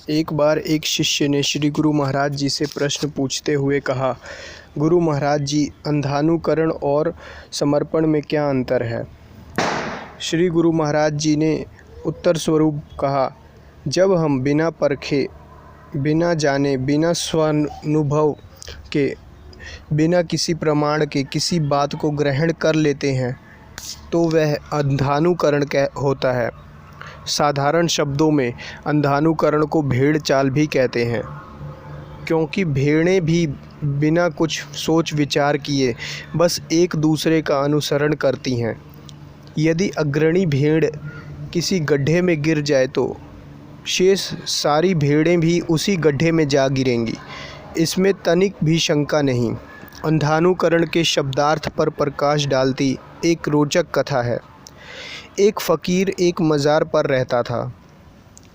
एक बार एक शिष्य ने श्री गुरु महाराज जी से प्रश्न पूछते हुए कहा, गुरु महाराज जी, अंधानुकरण और समर्पण में क्या अंतर है? श्री गुरु महाराज जी ने उत्तर स्वरूप कहा, जब हम बिना परखे, बिना जाने, बिना स्वानुभव के, बिना किसी प्रमाण के किसी बात को ग्रहण कर लेते हैं तो वह अंधानुकरण होता है। साधारण शब्दों में अंधानुकरण को भेड़ चाल भी कहते हैं, क्योंकि भेड़ें भी बिना कुछ सोच विचार किए बस एक दूसरे का अनुसरण करती हैं। यदि अग्रणी भेड़ किसी गड्ढे में गिर जाए तो शेष सारी भेड़ें भी उसी गड्ढे में जा गिरेंगी, इसमें तनिक भी शंका नहीं। अंधानुकरण के शब्दार्थ पर प्रकाश डालती एक रोचक कथा है। एक फ़कीर एक मज़ार पर रहता था।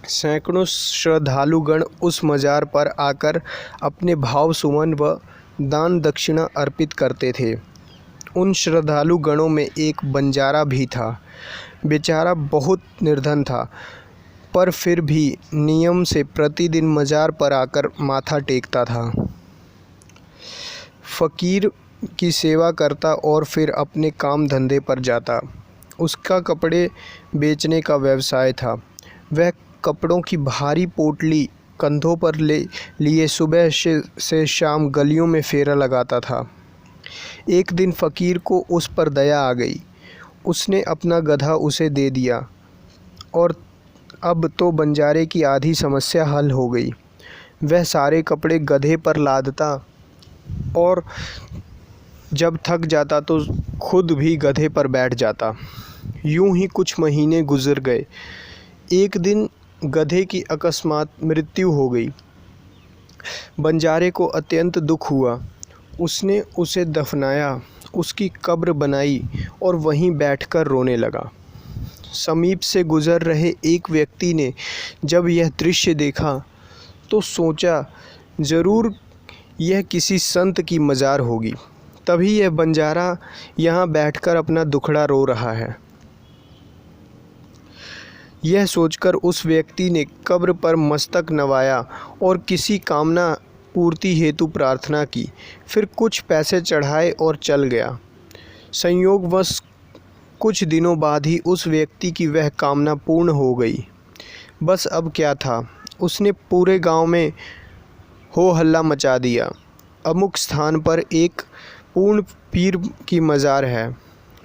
सैकड़ों श्रद्धालुगण उस मज़ार पर आकर अपने भाव सुमन व दान दक्षिणा अर्पित करते थे। उन श्रद्धालु गणों में एक बंजारा भी था। बेचारा बहुत निर्धन था, पर फिर भी नियम से प्रतिदिन मज़ार पर आकर माथा टेकता था। फ़कीर की सेवा करता और फिर अपने काम धंधे पर जाता। उसका कपड़े बेचने का व्यवसाय था। वह कपड़ों की भारी पोटली कंधों पर लिए सुबह से शाम गलियों में फेरा लगाता था। एक दिन फ़कीर को उस पर दया आ गई। उसने अपना गधा उसे दे दिया और अब तो बंजारे की आधी समस्या हल हो गई। वह सारे कपड़े गधे पर लादता और जब थक जाता तो खुद भी गधे पर बैठ जाता। यूं ही कुछ महीने गुजर गए। एक दिन गधे की अकस्मात मृत्यु हो गई। बंजारे को अत्यंत दुख हुआ। उसने उसे दफनाया, उसकी कब्र बनाई और वहीं बैठकर रोने लगा। समीप से गुजर रहे एक व्यक्ति ने जब यह दृश्य देखा तो सोचा, ज़रूर यह किसी संत की मज़ार होगी, तभी यह बंजारा यहाँ बैठकर अपना दुखड़ा रो रहा है। यह सोचकर उस व्यक्ति ने कब्र पर मस्तक नवाया और किसी कामना पूर्ति हेतु प्रार्थना की, फिर कुछ पैसे चढ़ाए और चल गया। संयोगवश कुछ दिनों बाद ही उस व्यक्ति की वह कामना पूर्ण हो गई। बस अब क्या था, उसने पूरे गांव में हो हल्ला मचा दिया। अमुक स्थान पर एक पूर्ण पीर की मज़ार है,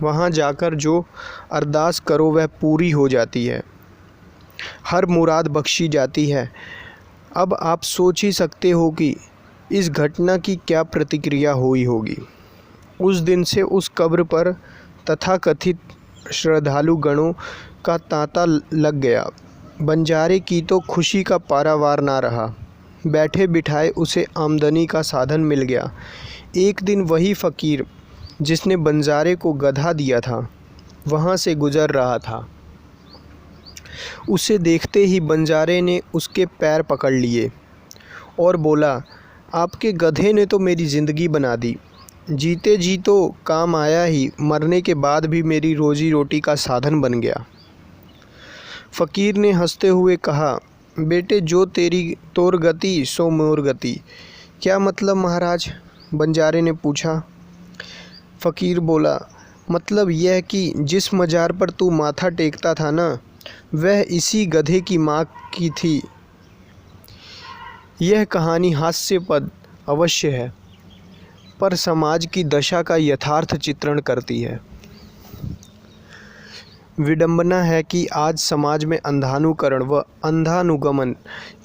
वहां जाकर जो अरदास करो वह पूरी हो जाती है, हर मुराद बख्शी जाती है। अब आप सोच ही सकते हो कि इस घटना की क्या प्रतिक्रिया हुई होगी। उस दिन से उस कब्र पर तथाकथित श्रद्धालु गणों का तांता लग गया। बंजारे की तो खुशी का पारावार ना रहा। बैठे बिठाए उसे आमदनी का साधन मिल गया। एक दिन वही फ़कीर जिसने बंजारे को गधा दिया था वहाँ से गुजर रहा था। उसे देखते ही बंजारे ने उसके पैर पकड़ लिए और बोला, आपके गधे ने तो मेरी ज़िंदगी बना दी। जीते जी तो काम आया ही, मरने के बाद भी मेरी रोजी रोटी का साधन बन गया। फ़कीर ने हंसते हुए कहा, बेटे, जो तेरी तोर गति सो मोर गति। क्या मतलब महाराज? बंजारे ने पूछा। फ़कीर बोला, मतलब यह कि जिस मज़ार पर तू माथा टेकता था ना, वह इसी गधे की माँ की थी। यह कहानी हास्यपद अवश्य है, पर समाज की दशा का यथार्थ चित्रण करती है। विडंबना है कि आज समाज में अंधानुकरण व अंधानुगमन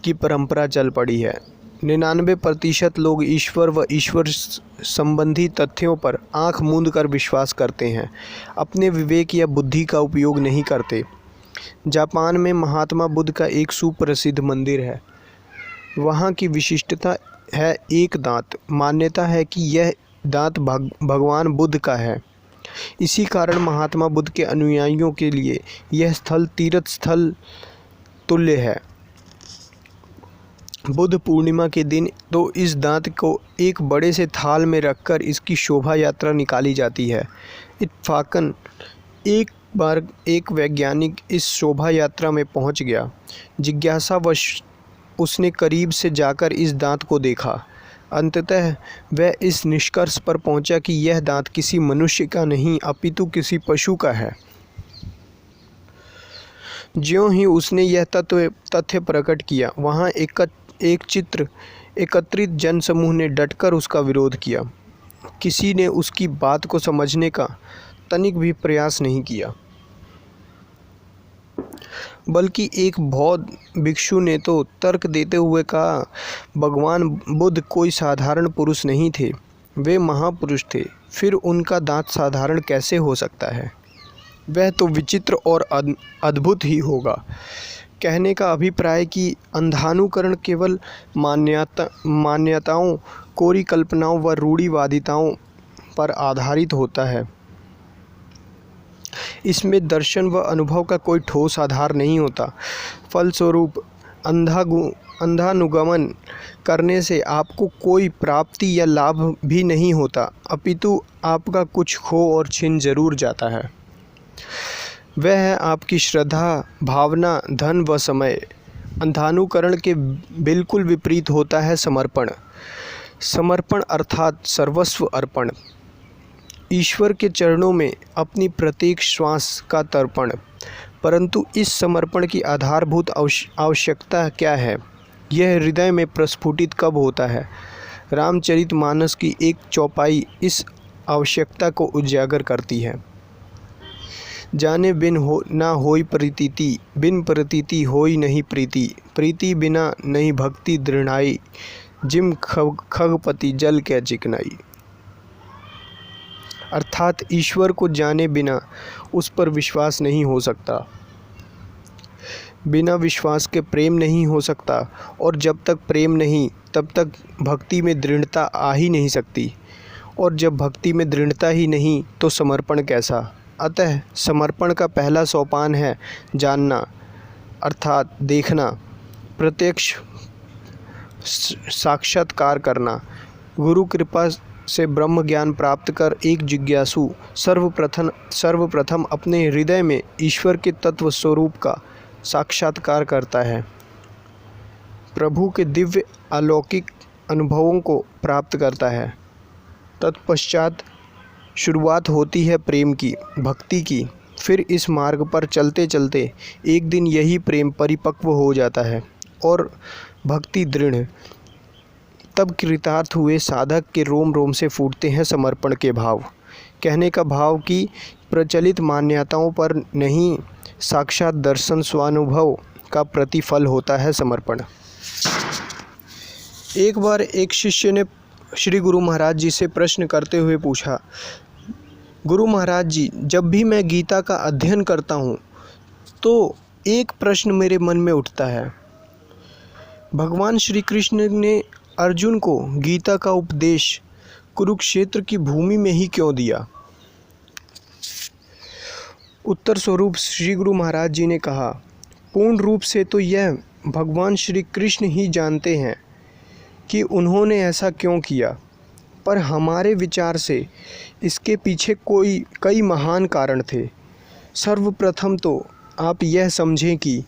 की परंपरा चल पड़ी है। 99% लोग ईश्वर व ईश्वर संबंधी तथ्यों पर आंख मूंद कर विश्वास करते हैं, अपने विवेक या बुद्धि का उपयोग नहीं करते। जापान में महात्मा बुद्ध का एक सुप्रसिद्ध मंदिर है। वहाँ की विशिष्टता है एक दांत। मान्यता है कि यह दांत भगवान बुद्ध का है। इसी कारण महात्मा बुद्ध के अनुयायियों के लिए यह स्थल तीर्थ स्थल तुल्य है। बुद्ध पूर्णिमा के दिन तो इस दांत को एक बड़े से थाल में रखकर इसकी शोभा यात्रा निकाली जाती है। इत्फाकन एक बार एक वैज्ञानिक इस शोभा यात्रा में पहुंच गया। जिज्ञासावश उसने करीब से जाकर इस दांत को देखा। अंततः वह इस निष्कर्ष पर पहुंचा कि यह दांत किसी मनुष्य का नहीं अपितु किसी पशु का है। ज्यों ही उसने यह तथ्य प्रकट किया, वहाँ एकत्रित जनसमूह ने डटकर उसका विरोध किया। किसी ने उसकी बात को समझने का तनिक भी प्रयास नहीं किया, बल्कि एक बौद्ध भिक्षु ने तो तर्क देते हुए कहा, भगवान बुद्ध कोई साधारण पुरुष नहीं थे, वे महापुरुष थे, फिर उनका दांत साधारण कैसे हो सकता है? वह तो विचित्र और अद्भुत ही होगा। कहने का अभिप्राय कि अंधानुकरण केवल मान्यताओं, कोरी कल्पनाओं व रूढ़िवादिताओं पर आधारित होता है। इसमें दर्शन व अनुभव का कोई ठोस आधार नहीं होता। फलस्वरूप अंधानुगमन करने से आपको कोई प्राप्ति या लाभ भी नहीं होता, अपितु आपका कुछ खो और छिन जरूर जाता है। वह है आपकी श्रद्धा, भावना, धन व समय। अंधानुकरण के बिल्कुल विपरीत होता है समर्पण। समर्पण अर्थात सर्वस्व अर्पण, ईश्वर के चरणों में अपनी प्रत्येक श्वास का तर्पण। परंतु इस समर्पण की आधारभूत आवश्यकता क्या है? यह हृदय में प्रस्फुटित कब होता है? रामचरितमानस की एक चौपाई इस आवश्यकता को उजागर करती है। जाने बिन ना होई प्रतीति, बिन प्रतीति होई नहीं प्रीति, प्रीति बिना नहीं भक्ति दृढ़ाई, जिम खगपति जल के चिकनाई। अर्थात ईश्वर को जाने बिना उस पर विश्वास नहीं हो सकता, बिना विश्वास के प्रेम नहीं हो सकता, और जब तक प्रेम नहीं तब तक भक्ति में दृढ़ता आ ही नहीं सकती, और जब भक्ति में दृढ़ता ही नहीं तो समर्पण कैसा? अतः समर्पण का पहला सोपान है जानना, अर्थात देखना, प्रत्यक्ष साक्षात्कार करना। गुरु कृपा से ब्रह्म ज्ञान प्राप्त कर एक जिज्ञासु सर्वप्रथम अपने हृदय में ईश्वर के तत्व स्वरूप का साक्षात्कार करता है, प्रभु के दिव्य अलौकिक अनुभवों को प्राप्त करता है। तत्पश्चात शुरुआत होती है प्रेम की, भक्ति की। फिर इस मार्ग पर चलते चलते एक दिन यही प्रेम परिपक्व हो जाता है और भक्ति दृढ़। तब कृतार्थ हुए साधक के रोम रोम से फूटते हैं समर्पण के भाव। कहने का भाव कि प्रचलित मान्यताओं पर नहीं, साक्षात दर्शन स्वानुभव का प्रतिफल होता है समर्पण। एक बार एक शिष्य ने श्री गुरु महाराज जी से प्रश्न करते हुए पूछा, गुरु महाराज जी, जब भी मैं गीता का अध्ययन करता हूँ तो एक प्रश्न मेरे मन में उठता है, भगवान श्री कृष्ण ने अर्जुन को गीता का उपदेश कुरुक्षेत्र की भूमि में ही क्यों दिया? उत्तर स्वरूप श्री गुरु महाराज जी ने कहा, पूर्ण रूप से तो यह भगवान श्री कृष्ण ही जानते हैं कि उन्होंने ऐसा क्यों किया, पर हमारे विचार से इसके पीछे कई महान कारण थे। सर्वप्रथम तो आप यह समझें कि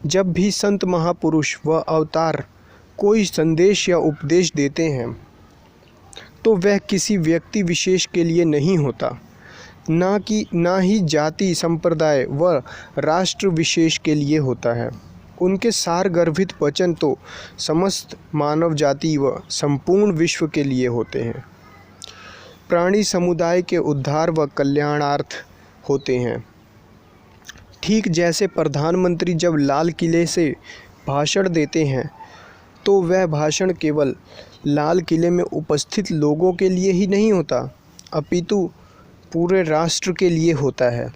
जब भी संत महापुरुष व अवतार कोई संदेश या उपदेश देते हैं तो वह किसी व्यक्ति विशेष के लिए नहीं होता, ना ही जाति, संप्रदाय व राष्ट्र विशेष के लिए होता है। उनके सार गर्भित वचन तो समस्त मानव जाति व संपूर्ण विश्व के लिए होते हैं, प्राणी समुदाय के उद्धार व कल्याणार्थ होते हैं। ठीक जैसे प्रधानमंत्री जब लाल किले से भाषण देते हैं तो वह भाषण केवल लाल किले में उपस्थित लोगों के लिए ही नहीं होता, अपितु पूरे राष्ट्र के लिए होता है।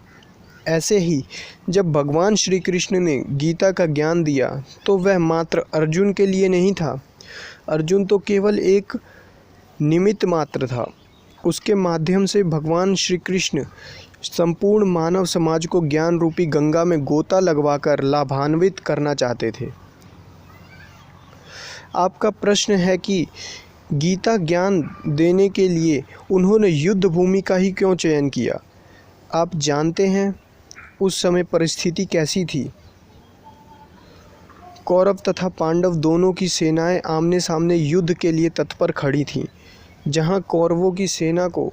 ऐसे ही जब भगवान श्री कृष्ण ने गीता का ज्ञान दिया तो वह मात्र अर्जुन के लिए नहीं था। अर्जुन तो केवल एक निमित्त मात्र था। उसके माध्यम से भगवान श्री कृष्ण संपूर्ण मानव समाज को ज्ञान रूपी गंगा में गोता लगवाकर लाभान्वित करना चाहते थे। आपका प्रश्न है कि गीता ज्ञान देने के लिए उन्होंने युद्ध भूमि का ही क्यों चयन किया? आप जानते हैं उस समय परिस्थिति कैसी थी? कौरव तथा पांडव दोनों की सेनाएं आमने सामने युद्ध के लिए तत्पर खड़ी थीं। जहां कौरवों की सेना को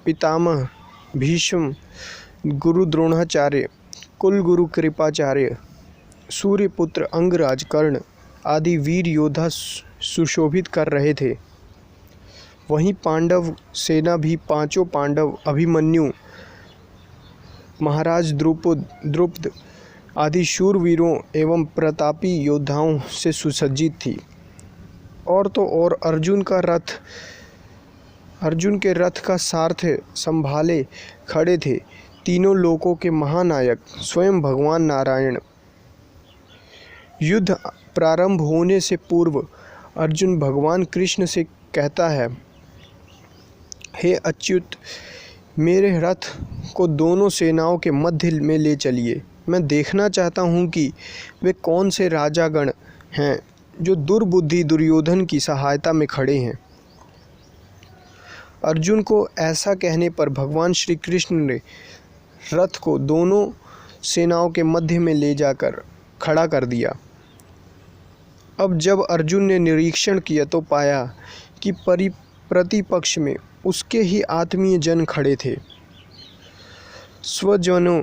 पितामह भीष्म, गुरु द्रोणाचार्य, कुलगुरु कृपाचार्य, सूर्यपुत्र अंगराज कर्ण आदि वीर योद्धा सुशोभित कर रहे थे, वहीं पांडव सेना भी पांचों पांडव अभिमन्यु, महाराज द्रुपद आदि शूरवीरों एवं प्रतापी योद्धाओं से सुसज्जित थी। और तो और अर्जुन के रथ का सारथ्य संभाले खड़े थे तीनों लोकों के महानायक स्वयं भगवान नारायण। युद्ध प्रारंभ होने से पूर्व अर्जुन भगवान कृष्ण से कहता है, हे अच्युत, मेरे रथ को दोनों सेनाओं के मध्य में ले चलिए। मैं देखना चाहता हूँ कि वे कौन से राजागण हैं जो दुर्बुद्धि दुर्योधन की सहायता में खड़े हैं। अर्जुन को ऐसा कहने पर भगवान श्री कृष्ण ने रथ को दोनों सेनाओं के मध्य में ले जाकर खड़ा कर दिया। अब जब अर्जुन ने निरीक्षण किया तो पाया कि प्रतिपक्ष में उसके ही आत्मीय जन खड़े थे। स्वजनों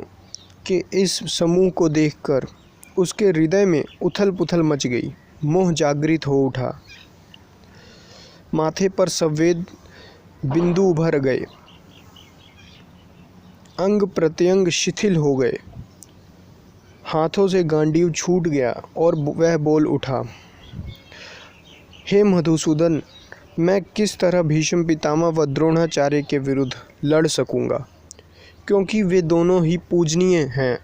के इस समूह को देखकर उसके हृदय में उथल पुथल मच गई, मोह जागृत हो उठा, माथे पर संवेद बिंदु उभर गए, अंग प्रत्यंग शिथिल हो गए, हाथों से गांडीव छूट गया और वह बोल उठा, हे मधुसूदन, मैं किस तरह भीष्म पितामह व द्रोणाचार्य के विरुद्ध लड़ सकूंगा, क्योंकि वे दोनों ही पूजनीय हैं।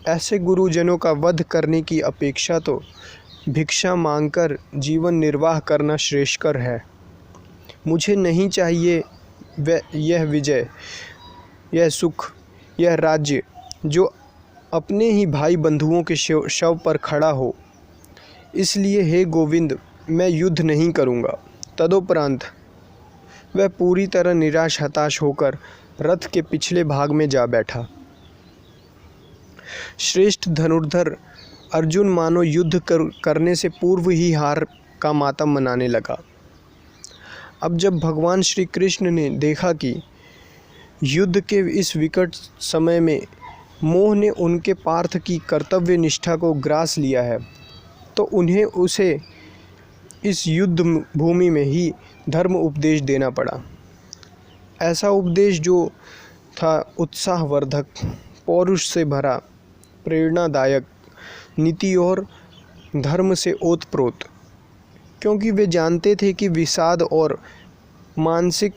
ऐसे गुरुजनों का वध करने की अपेक्षा तो भिक्षा मांगकर जीवन निर्वाह करना श्रेष्ठकर है। मुझे नहीं चाहिए यह विजय, यह सुख, यह राज्य जो अपने ही भाई बंधुओं के शव पर खड़ा हो। इसलिए हे गोविंद, मैं युद्ध नहीं करूँगा। तदोपरांत वह पूरी तरह निराश हताश होकर रथ के पिछले भाग में जा बैठा। श्रेष्ठ धनुर्धर अर्जुन मानो युद्ध करने से पूर्व ही हार का मातम मनाने लगा। अब जब भगवान श्री कृष्ण ने देखा कि युद्ध के इस विकट समय में मोह ने उनके पार्थ की कर्तव्य निष्ठा को ग्रास लिया है, तो उन्हें उसे इस युद्ध भूमि में ही धर्म उपदेश देना पड़ा। ऐसा उपदेश जो था उत्साहवर्धक, पौरुष से भरा, प्रेरणादायक, नीति और धर्म से ओतप्रोत, क्योंकि वे जानते थे कि विषाद और मानसिक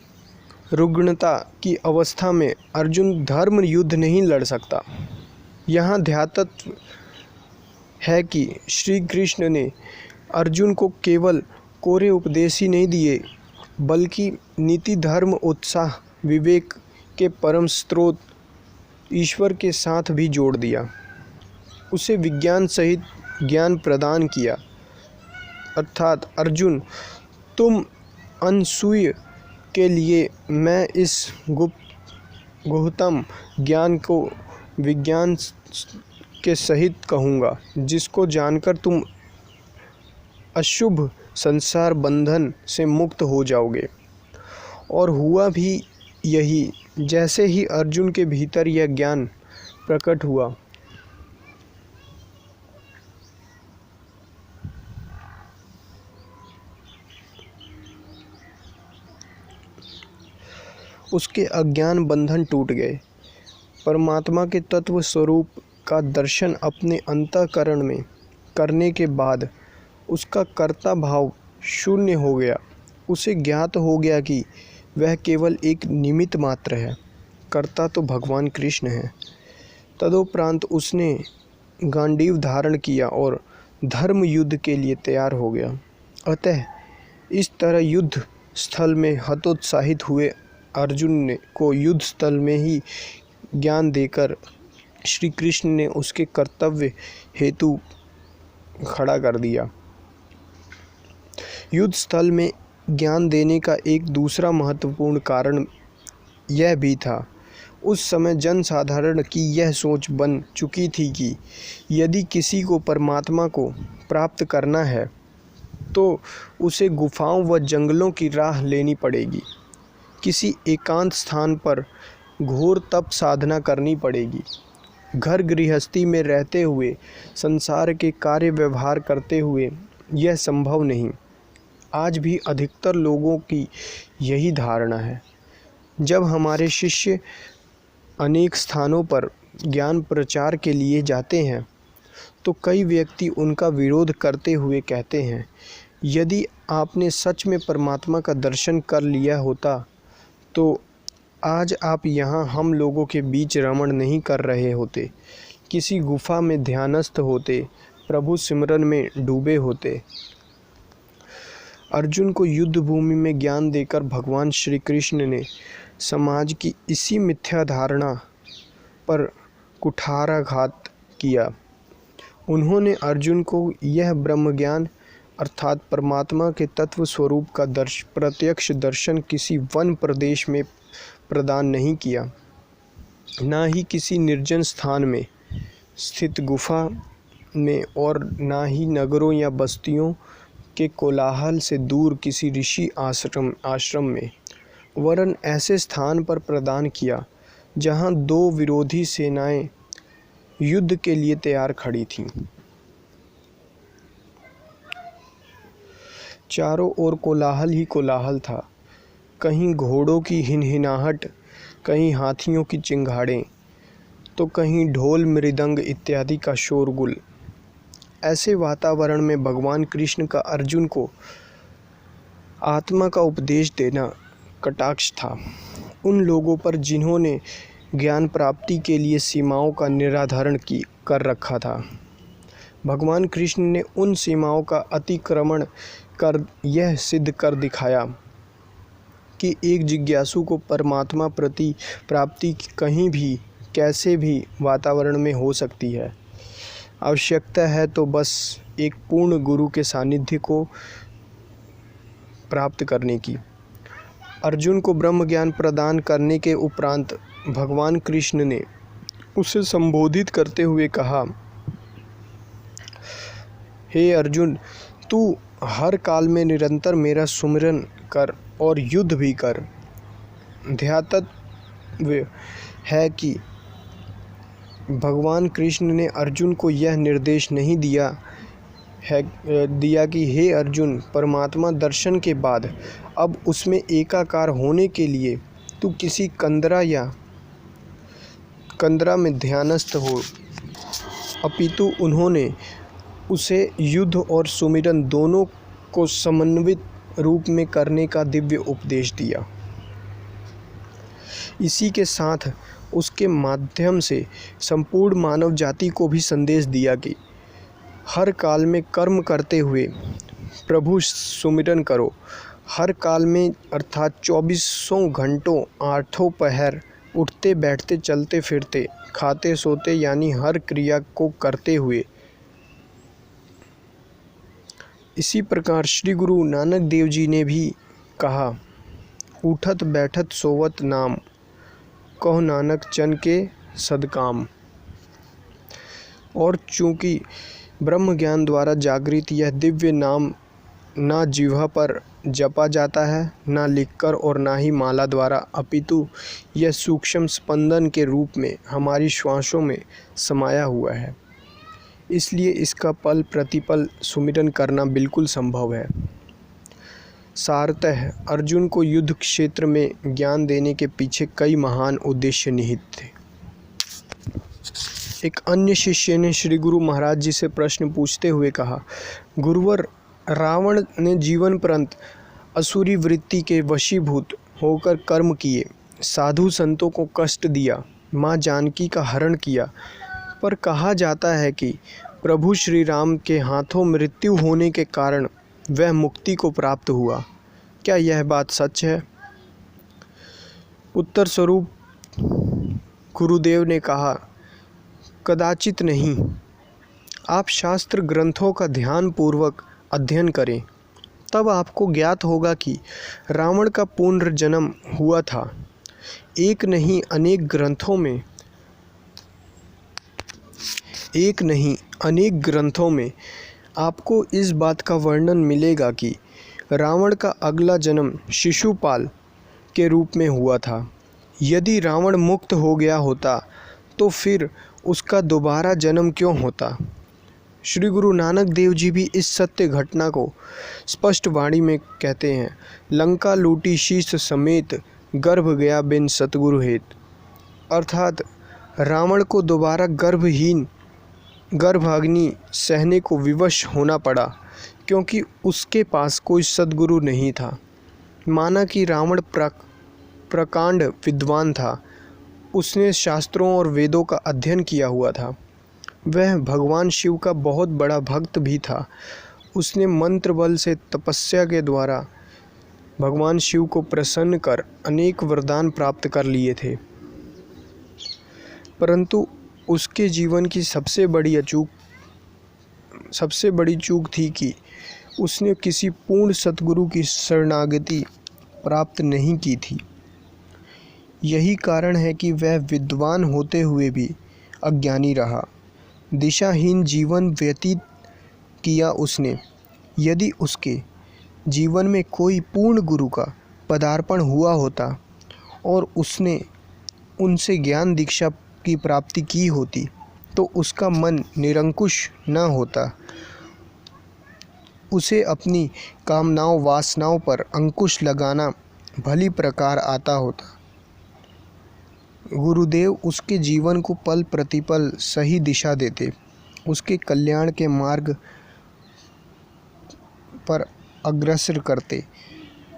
रुग्णता की अवस्था में अर्जुन धर्म युद्ध नहीं लड़ सकता। यहाँ ध्यातत्व है कि श्री कृष्ण ने अर्जुन को केवल कोरे उपदेश ही नहीं दिए, बल्कि नीति, धर्म, उत्साह, विवेक के परम स्रोत ईश्वर के साथ भी जोड़ दिया। उसे विज्ञान सहित ज्ञान प्रदान किया। अर्थात अर्जुन, तुम अनसूय के लिए मैं इस गुह्यतम ज्ञान को विज्ञान के सहित कहूँगा, जिसको जानकर तुम अशुभ संसार बंधन से मुक्त हो जाओगे। और हुआ भी यही। जैसे ही अर्जुन के भीतर यह ज्ञान प्रकट हुआ, उसके अज्ञान बंधन टूट गए। परमात्मा के तत्व स्वरूप का दर्शन अपने अंतःकरण में करने के बाद उसका कर्ता भाव शून्य हो गया। उसे ज्ञात हो गया कि वह केवल एक निमित्त मात्र है, कर्ता तो भगवान कृष्ण है। तदोपरांत उसने गांडीव धारण किया और धर्म युद्ध के लिए तैयार हो गया। अतः इस तरह युद्ध स्थल में हतोत्साहित हुए अर्जुन को युद्ध स्थल में ही ज्ञान देकर श्री कृष्ण ने उसके कर्तव्य हेतु खड़ा कर दिया। युद्ध स्थल में ज्ञान देने का एक दूसरा महत्वपूर्ण कारण यह भी था। उस समय जनसाधारण की यह सोच बन चुकी थी कि यदि किसी को परमात्मा को प्राप्त करना है तो उसे गुफाओं व जंगलों की राह लेनी पड़ेगी, किसी एकांत स्थान पर घोर तप साधना करनी पड़ेगी। घर गृहस्थी में रहते हुए, संसार के कार्य व्यवहार करते हुए यह संभव नहीं। आज भी अधिकतर लोगों की यही धारणा है। जब हमारे शिष्य अनेक स्थानों पर ज्ञान प्रचार के लिए जाते हैं तो कई व्यक्ति उनका विरोध करते हुए कहते हैं, यदि आपने सच में परमात्मा का दर्शन कर लिया होता तो आज आप यहाँ हम लोगों के बीच रमण नहीं कर रहे होते, किसी गुफा में ध्यानस्थ होते, प्रभु सिमरन में डूबे होते। अर्जुन को युद्ध भूमि में ज्ञान देकर भगवान श्री कृष्ण ने समाज की इसी मिथ्या धारणा पर कुठाराघात किया। उन्होंने अर्जुन को यह ब्रह्म ज्ञान अर्थात परमात्मा के तत्व स्वरूप का प्रत्यक्ष दर्शन किसी वन प्रदेश में प्रदान नहीं किया, ना ही किसी निर्जन स्थान में स्थित गुफा में, और ना ही नगरों या बस्तियों के कोलाहल से दूर किसी ऋषि आश्रम में, वरन ऐसे स्थान पर प्रदान किया जहाँ दो विरोधी सेनाएं युद्ध के लिए तैयार खड़ी थीं। चारों ओर कोलाहल ही कोलाहल था, कहीं घोड़ों की हिनहिनाहट, कहीं हाथियों की चिंगाड़ें, तो कहीं ढोल मृदंग इत्यादि का शोरगुल। ऐसे वातावरण में भगवान कृष्ण का अर्जुन को आत्मा का उपदेश देना कटाक्ष था उन लोगों पर जिन्होंने ज्ञान प्राप्ति के लिए सीमाओं का निराधारण कर रखा था। भगवान कृष्ण ने उन सीमाओं का अतिक्रमण कर यह सिद्ध कर दिखाया कि एक जिज्ञासु को परमात्मा प्रति प्राप्ति कहीं भी कैसे भी वातावरण में हो सकती है। आवश्यकता है तो बस एक पूर्ण गुरु के सानिध्य को प्राप्त करने की। अर्जुन को ब्रह्म ज्ञान प्रदान करने के उपरांत भगवान कृष्ण ने उसे संबोधित करते हुए कहा, हे अर्जुन, तू हर काल में निरंतर मेरा सुमिरन कर और युद्ध भी कर। ध्यातव्य है कि भगवान कृष्ण ने अर्जुन को यह निर्देश नहीं दिया कि हे अर्जुन, परमात्मा दर्शन के बाद अब उसमें एकाकार होने के लिए तू किसी कंदरा में ध्यानस्थ हो, अपितु उन्होंने उसे युद्ध और सुमिरन दोनों को समन्वित रूप में करने का दिव्य उपदेश दिया। इसी के साथ उसके माध्यम से संपूर्ण मानव जाति को भी संदेश दिया कि हर काल में कर्म करते हुए प्रभु सुमिरन करो। हर काल में अर्थात 24 घंटों 8 पहर उठते बैठते चलते फिरते खाते सोते यानी हर क्रिया को करते हुए। इसी प्रकार श्री गुरु नानक देव जी ने भी कहा, उठत बैठत सोवत नाम, कहो नानक चन के सदकाम। और चूँकि ब्रह्म ज्ञान द्वारा जागृत यह दिव्य नाम ना जिह्वा पर जपा जाता है, ना लिखकर और ना ही माला द्वारा, अपितु यह सूक्ष्म स्पंदन के रूप में हमारी श्वासों में समाया हुआ है। इसलिए इसका पल प्रतिपल सुमिरन करना बिल्कुल संभव है। सारतः अर्जुन को युद्ध क्षेत्र में ज्ञान देने के पीछे कई महान उद्देश्य निहित थे। एक अन्य शिष्य ने श्री गुरु महाराज जी से प्रश्न पूछते हुए कहा, गुरुवर, रावण ने जीवन पर्यंत असुरी वृत्ति के वशीभूत होकर कर्म किए, साधु संतों को कष्ट दिया, माँ जानकी का हरण किया, पर कहा जाता है कि प्रभु श्री राम के हाथों मृत्यु होने के कारण वह मुक्ति को प्राप्त हुआ। क्या यह बात सच है? उत्तर स्वरूप गुरुदेव ने कहा, कदाचित नहीं। आप शास्त्र ग्रंथों का ध्यानपूर्वक अध्ययन करें, तब आपको ज्ञात होगा कि रावण का पुनर्जन्म हुआ था। एक नहीं अनेक ग्रंथों में आपको इस बात का वर्णन मिलेगा कि रावण का अगला जन्म शिशुपाल के रूप में हुआ था। यदि रावण मुक्त हो गया होता तो फिर उसका दोबारा जन्म क्यों होता? श्री गुरु नानक देव जी भी इस सत्य घटना को स्पष्ट वाणी में कहते हैं, लंका लूटी शीश समेत, गर्भ गया बिन सतगुरु हेत। अर्थात रावण को दोबारा गर्भाग्नि सहने को विवश होना पड़ा क्योंकि उसके पास कोई सद्गुरु नहीं था। माना कि रावण प्रकांड विद्वान था, उसने शास्त्रों और वेदों का अध्ययन किया हुआ था। वह भगवान शिव का बहुत बड़ा भक्त भी था। उसने मंत्र बल से तपस्या के द्वारा भगवान शिव को प्रसन्न कर अनेक वरदान प्राप्त कर लिए थे, परंतु उसके जीवन की सबसे बड़ी चूक थी कि उसने किसी पूर्ण सतगुरु की शरणागति प्राप्त नहीं की थी। यही कारण है कि वह विद्वान होते हुए भी अज्ञानी रहा, दिशाहीन जीवन व्यतीत किया उसने। यदि उसके जीवन में कोई पूर्ण गुरु का पदार्पण हुआ होता और उसने उनसे ज्ञान दीक्षा की प्राप्ति की होती तो उसका मन निरंकुश न होता, उसे अपनी कामनाओं वासनाओं पर अंकुश लगाना भली प्रकार आता होता। गुरुदेव उसके जीवन को पल प्रतिपल सही दिशा देते, उसके कल्याण के मार्ग पर अग्रसर करते।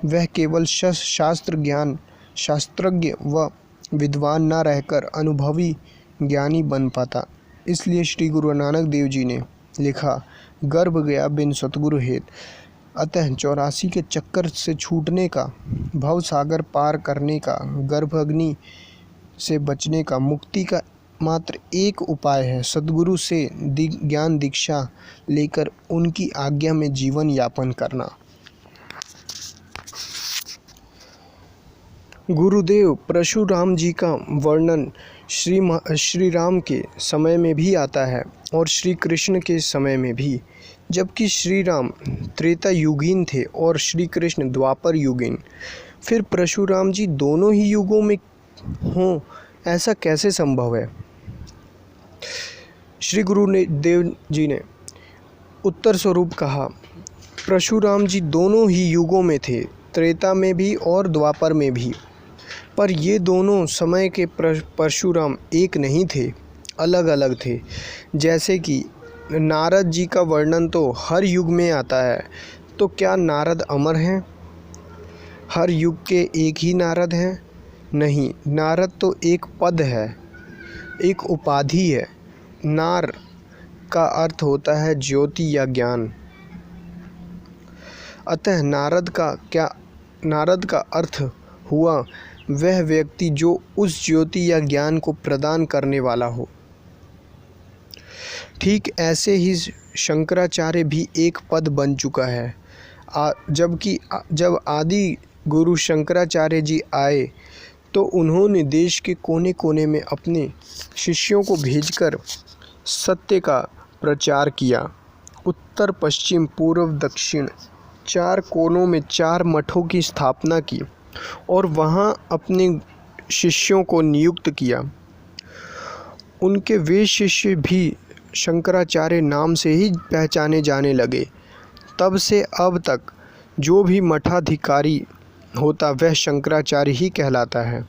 वह केवल शास्त्रज्ञ व विद्वान न रहकर अनुभवी ज्ञानी बन पाता। इसलिए श्री गुरु नानक देव जी ने लिखा, गर्भ गया बिन सतगुरु हेत। अतः 84 के चक्कर से छूटने का, भव सागर पार करने का, गर्भाग्नि से बचने का, मुक्ति का मात्र एक उपाय है, सद्गुरु से ज्ञान दीक्षा लेकर उनकी आज्ञा में जीवन यापन करना। गुरुदेव परशुराम जी का वर्णन श्री राम के समय में भी आता है और श्री कृष्ण के समय में भी, जबकि श्री राम त्रेता युगीन थे और श्री कृष्ण द्वापर युगीन। फिर परशुराम जी दोनों ही युगों में हों, ऐसा कैसे संभव है? श्री गुरु देव जी ने उत्तर स्वरूप कहा, परशुराम जी दोनों ही युगों में थे, त्रेता में भी और द्वापर में भी, पर ये दोनों समय के परशुराम एक नहीं थे, अलग अलग थे। जैसे कि नारद जी का वर्णन तो हर युग में आता है, तो क्या नारद अमर हैं? हर युग के एक ही नारद हैं? नहीं, नारद तो एक पद है, एक उपाधि है। नार का अर्थ होता है ज्योति या ज्ञान। अतः नारद का अर्थ हुआ वह व्यक्ति जो उस ज्योति या ज्ञान को प्रदान करने वाला हो। ठीक ऐसे ही शंकराचार्य भी एक पद बन चुका है। जबकि जब आदि गुरु शंकराचार्य जी आए तो उन्होंने देश के कोने कोने में अपने शिष्यों को भेजकर सत्य का प्रचार किया। उत्तर पश्चिम पूर्व दक्षिण 4 कोनों में 4 मठों की स्थापना की और वहाँ अपने शिष्यों को नियुक्त किया। उनके वे शिष्य भी शंकराचार्य नाम से ही पहचाने जाने लगे। तब से अब तक जो भी मठाधिकारी होता वह शंकराचार्य ही कहलाता है।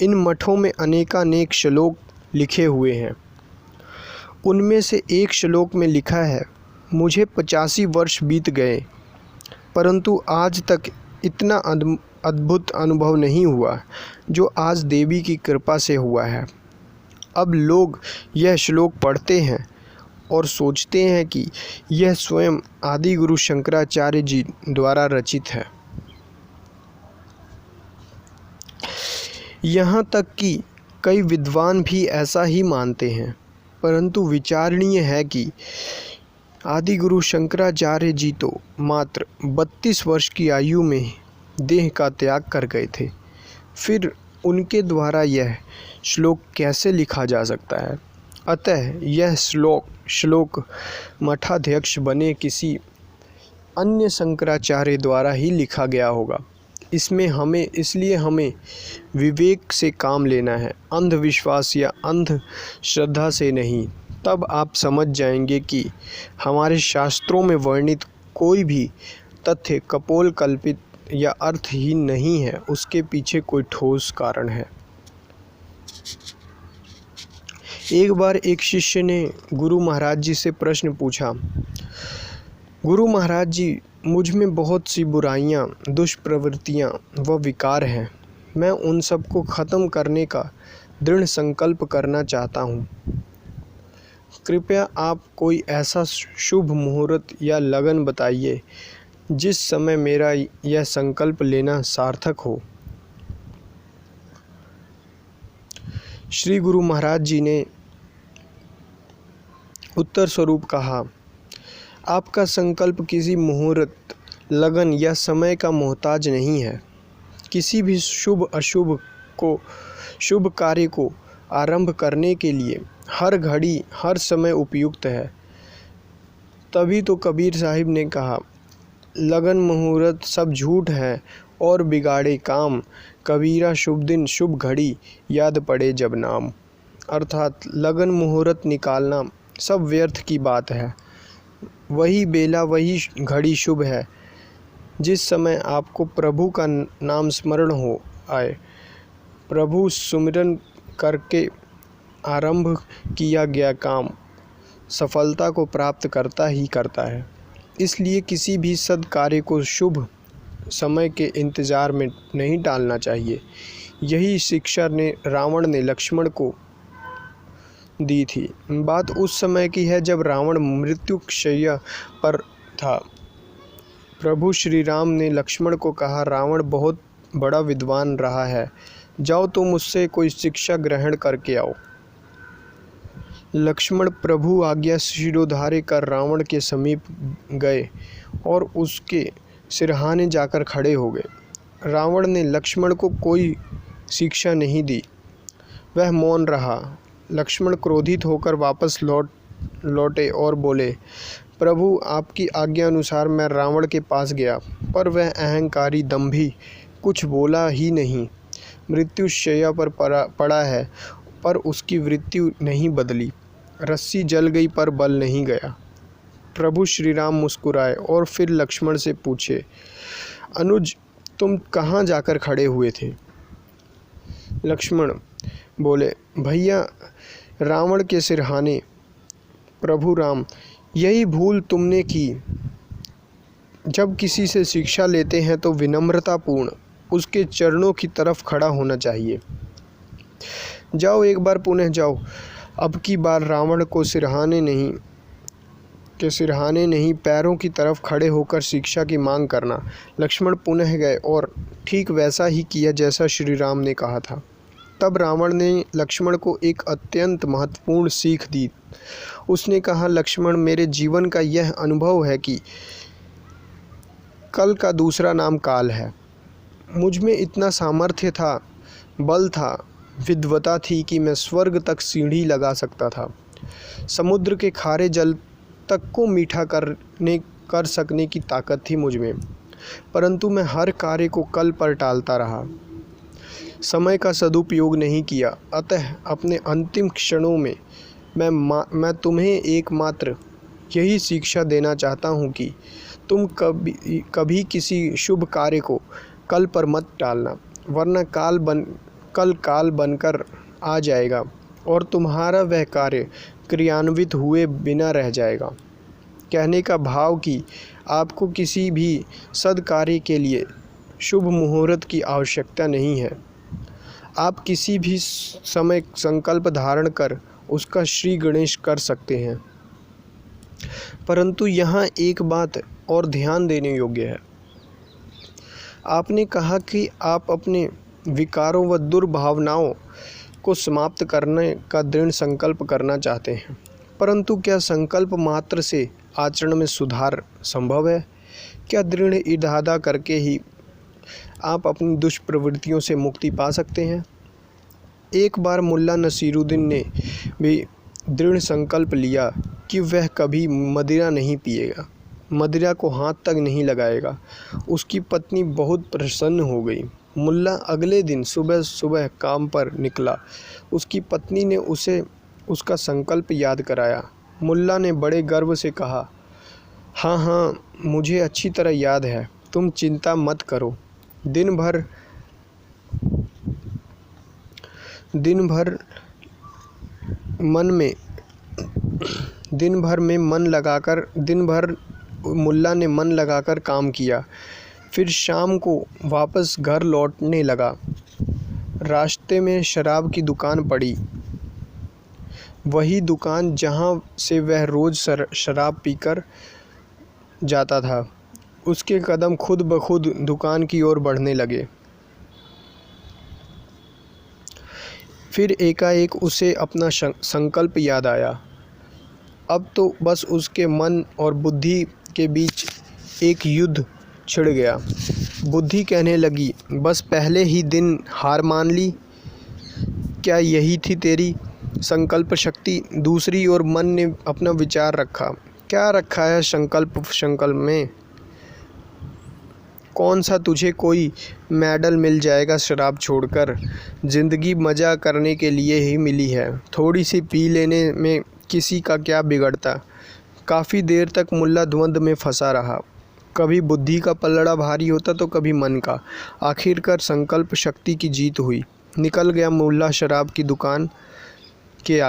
इन मठों में अनेकानेक श्लोक लिखे हुए हैं। उनमें से एक श्लोक में लिखा है, मुझे 85 वर्ष बीत गए परंतु आज तक इतना अद्भुत अनुभव नहीं हुआ जो आज देवी की कृपा से हुआ है। अब लोग यह श्लोक पढ़ते हैं और सोचते हैं कि यह स्वयं आदि गुरु शंकराचार्य जी द्वारा रचित है। यहाँ तक कि कई विद्वान भी ऐसा ही मानते हैं, परंतु विचारणीय है कि आदि गुरु शंकराचार्य जी तो मात्र 32 वर्ष की आयु में देह का त्याग कर गए थे। फिर उनके द्वारा यह श्लोक कैसे लिखा जा सकता है। अतः यह श्लोक मठाध्यक्ष बने किसी अन्य शंकराचार्य द्वारा ही लिखा गया होगा। इसलिए हमें विवेक से काम लेना है, अंधविश्वास या अंधश्रद्धा से नहीं। तब आप समझ जाएंगे कि हमारे शास्त्रों में वर्णित कोई भी तथ्य कपोल कल्पित या अर्थहीन नहीं है, उसके पीछे कोई ठोस कारण है। एक बार एक शिष्य ने गुरु महाराज जी से प्रश्न पूछा, गुरु महाराज जी, मुझ में बहुत सी बुराइयां, दुष्प्रवृत्तियां व विकार हैं। मैं उन सब को ख़त्म करने का दृढ़ संकल्प करना चाहता हूँ। कृपया आप कोई ऐसा शुभ मुहूर्त या लगन बताइए जिस समय मेरा यह संकल्प लेना सार्थक हो। श्री गुरु महाराज जी ने उत्तर स्वरूप कहा, आपका संकल्प किसी मुहूर्त, लगन या समय का मोहताज नहीं है। किसी भी शुभ कार्य को आरंभ करने के लिए हर घड़ी, हर समय उपयुक्त है। तभी तो कबीर साहिब ने कहा, लगन मुहूर्त सब झूठ है और बिगाड़े काम, कबीरा शुभ दिन शुभ घड़ी, याद पड़े जब नाम। अर्थात लगन मुहूर्त निकालना सब व्यर्थ की बात है। वही बेला, वही घड़ी शुभ है जिस समय आपको प्रभु का नाम स्मरण हो आए। प्रभु सुमिरन करके आरंभ किया गया काम सफलता को प्राप्त करता ही करता है। इसलिए किसी भी सद्कार्य को शुभ समय के इंतज़ार में नहीं टालना चाहिए। यही शिक्षा रावण ने लक्ष्मण को दी थी। बात उस समय की है जब रावण मृत्युशैया पर था। प्रभु श्री राम ने लक्ष्मण को कहा, रावण बहुत बड़ा विद्वान रहा है, जाओ तुम उससे कोई शिक्षा ग्रहण करके आओ। लक्ष्मण प्रभु आज्ञा शिरोधार्य कर रावण के समीप गए और उसके सिरहाने जाकर खड़े हो गए। रावण ने लक्ष्मण को कोई शिक्षा नहीं दी, वह मौन रहा। लक्ष्मण क्रोधित होकर वापस लौटे और बोले, प्रभु आपकी आज्ञा अनुसार मैं रावण के पास गया, पर वह अहंकारी दंभी कुछ बोला ही नहीं। मृत्युशैया पर पड़ा है पर उसकी वृत्ति नहीं बदली। रस्सी जल गई पर बल नहीं गया। प्रभु श्री राम मुस्कुराए और फिर लक्ष्मण से पूछे, अनुज तुम कहाँ जाकर खड़े हुए थे। लक्ष्मण बोले, भैया रावण के सिरहाने। प्रभु राम, यही भूल तुमने की। जब किसी से शिक्षा लेते हैं तो विनम्रतापूर्ण उसके चरणों की तरफ खड़ा होना चाहिए। जाओ एक बार पुनः जाओ, अब की बार रावण को सिरहाने नहीं पैरों की तरफ खड़े होकर शिक्षा की मांग करना। लक्ष्मण पुनः गए और ठीक वैसा ही किया जैसा श्री राम ने कहा था। तब रावण ने लक्ष्मण को एक अत्यंत महत्वपूर्ण सीख दी। उसने कहा, लक्ष्मण मेरे जीवन का यह अनुभव है कि कल का दूसरा नाम काल है। मुझ में इतना सामर्थ्य था, बल था, विद्वता थी कि मैं स्वर्ग तक सीढ़ी लगा सकता था। समुद्र के खारे जल तक को मीठा कर सकने की ताकत थी मुझ में, परंतु मैं हर कार्य को कल पर टालता रहा, समय का सदुपयोग नहीं किया। अतः अपने अंतिम क्षणों में मैं तुम्हें एकमात्र यही शिक्षा देना चाहता हूँ कि तुम कभी किसी शुभ कार्य को कल पर मत टालना, वरना कल काल बनकर आ जाएगा और तुम्हारा वह कार्य क्रियान्वित हुए बिना रह जाएगा। कहने का भाव कि आपको किसी भी सद्कार्य के लिए शुभ मुहूर्त की आवश्यकता नहीं है। आप किसी भी समय संकल्प धारण कर उसका श्री गणेश कर सकते हैं। परंतु यहाँ एक बात और ध्यान देने योग्य है। आपने कहा कि आप अपने विकारों व दुर्भावनाओं को समाप्त करने का दृढ़ संकल्प करना चाहते हैं, परंतु क्या संकल्प मात्र से आचरण में सुधार संभव है? क्या दृढ़ इरादा करके ही आप अपनी दुष्प्रवृत्तियों से मुक्ति पा सकते हैं? एक बार मुल्ला नसीरुद्दीन ने भी दृढ़ संकल्प लिया कि वह कभी मदिरा नहीं पिएगा, मदिरा को हाथ तक नहीं लगाएगा। उसकी पत्नी बहुत प्रसन्न हो गई। मुल्ला अगले दिन सुबह सुबह काम पर निकला। उसकी पत्नी ने उसे उसका संकल्प याद कराया। मुल्ला ने बड़े गर्व से कहा, हाँ हाँ, मुझे अच्छी तरह याद है, तुम चिंता मत करो। दिन भर मुल्ला ने मन लगाकर काम किया। फिर शाम को वापस घर लौटने लगा। रास्ते में शराब की दुकान पड़ी, वही दुकान जहाँ से वह रोज़ शराब पीकर जाता था। उसके कदम खुद ब खुद दुकान की ओर बढ़ने लगे। फिर एकाएक उसे अपना संकल्प याद आया। अब तो बस उसके मन और बुद्धि के बीच एक युद्ध छिड़ गया। बुद्धि कहने लगी, बस पहले ही दिन हार मान ली, क्या यही थी तेरी संकल्प शक्ति? दूसरी ओर मन ने अपना विचार रखा। क्या रखा है संकल्प में? कौन सा तुझे कोई मेडल मिल जाएगा शराब छोड़कर? ज़िंदगी मज़ा करने के लिए ही मिली है, थोड़ी सी पी लेने में किसी का क्या बिगड़ता। काफ़ी देर तक मुल्ला द्वंद्व में फंसा रहा। कभी बुद्धि का पलड़ा भारी होता तो कभी मन का। आखिरकार संकल्प शक्ति की जीत हुई। निकल गया मुल्ला शराब की दुकान के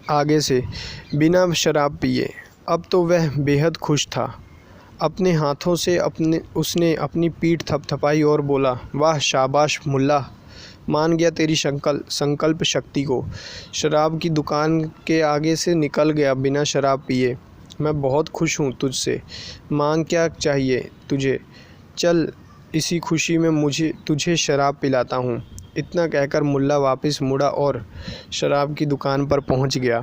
आगे से बिना शराब पिए। अब तो वह बेहद खुश था। अपने हाथों से उसने अपनी पीठ थपथपाई और बोला, वाह शाबाश मुल्ला, मान गया तेरी संकल्प शक्ति को। शराब की दुकान के आगे से निकल गया बिना शराब पिए। मैं बहुत खुश हूँ तुझसे। मांग क्या चाहिए तुझे? चल, इसी खुशी में तुझे शराब पिलाता हूँ। इतना कहकर मुल्ला वापस मुड़ा और शराब की दुकान पर पहुँच गया।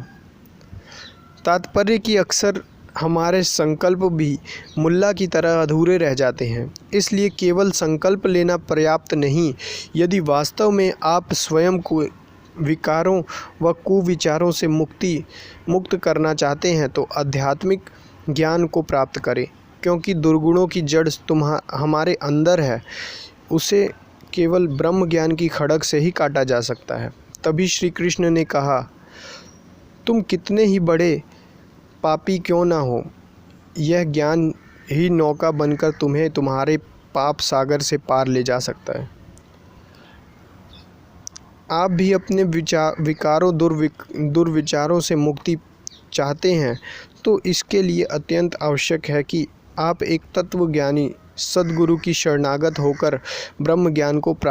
तात्पर्य कि अक्सर हमारे संकल्प भी मुल्ला की तरह अधूरे रह जाते हैं। इसलिए केवल संकल्प लेना पर्याप्त नहीं। यदि वास्तव में आप स्वयं को विकारों व कुविचारों से मुक्त करना चाहते हैं तो आध्यात्मिक ज्ञान को प्राप्त करें, क्योंकि दुर्गुणों की जड़ हमारे अंदर है। उसे केवल ब्रह्म ज्ञान की खड़ग से ही काटा जा सकता है। तभी श्री कृष्ण ने कहा, तुम कितने ही बड़े पापी क्यों ना हो, यह ज्ञान ही नौका बनकर तुम्हें तुम्हारे पाप सागर से पार ले जा सकता है। आप भी अपने विकारों दुर्विचारों से मुक्ति चाहते हैं तो इसके लिए अत्यंत आवश्यक है कि आप एक तत्वज्ञानी सद्गुरु की शरणागत होकर ब्रह्म ज्ञान को प्राप्त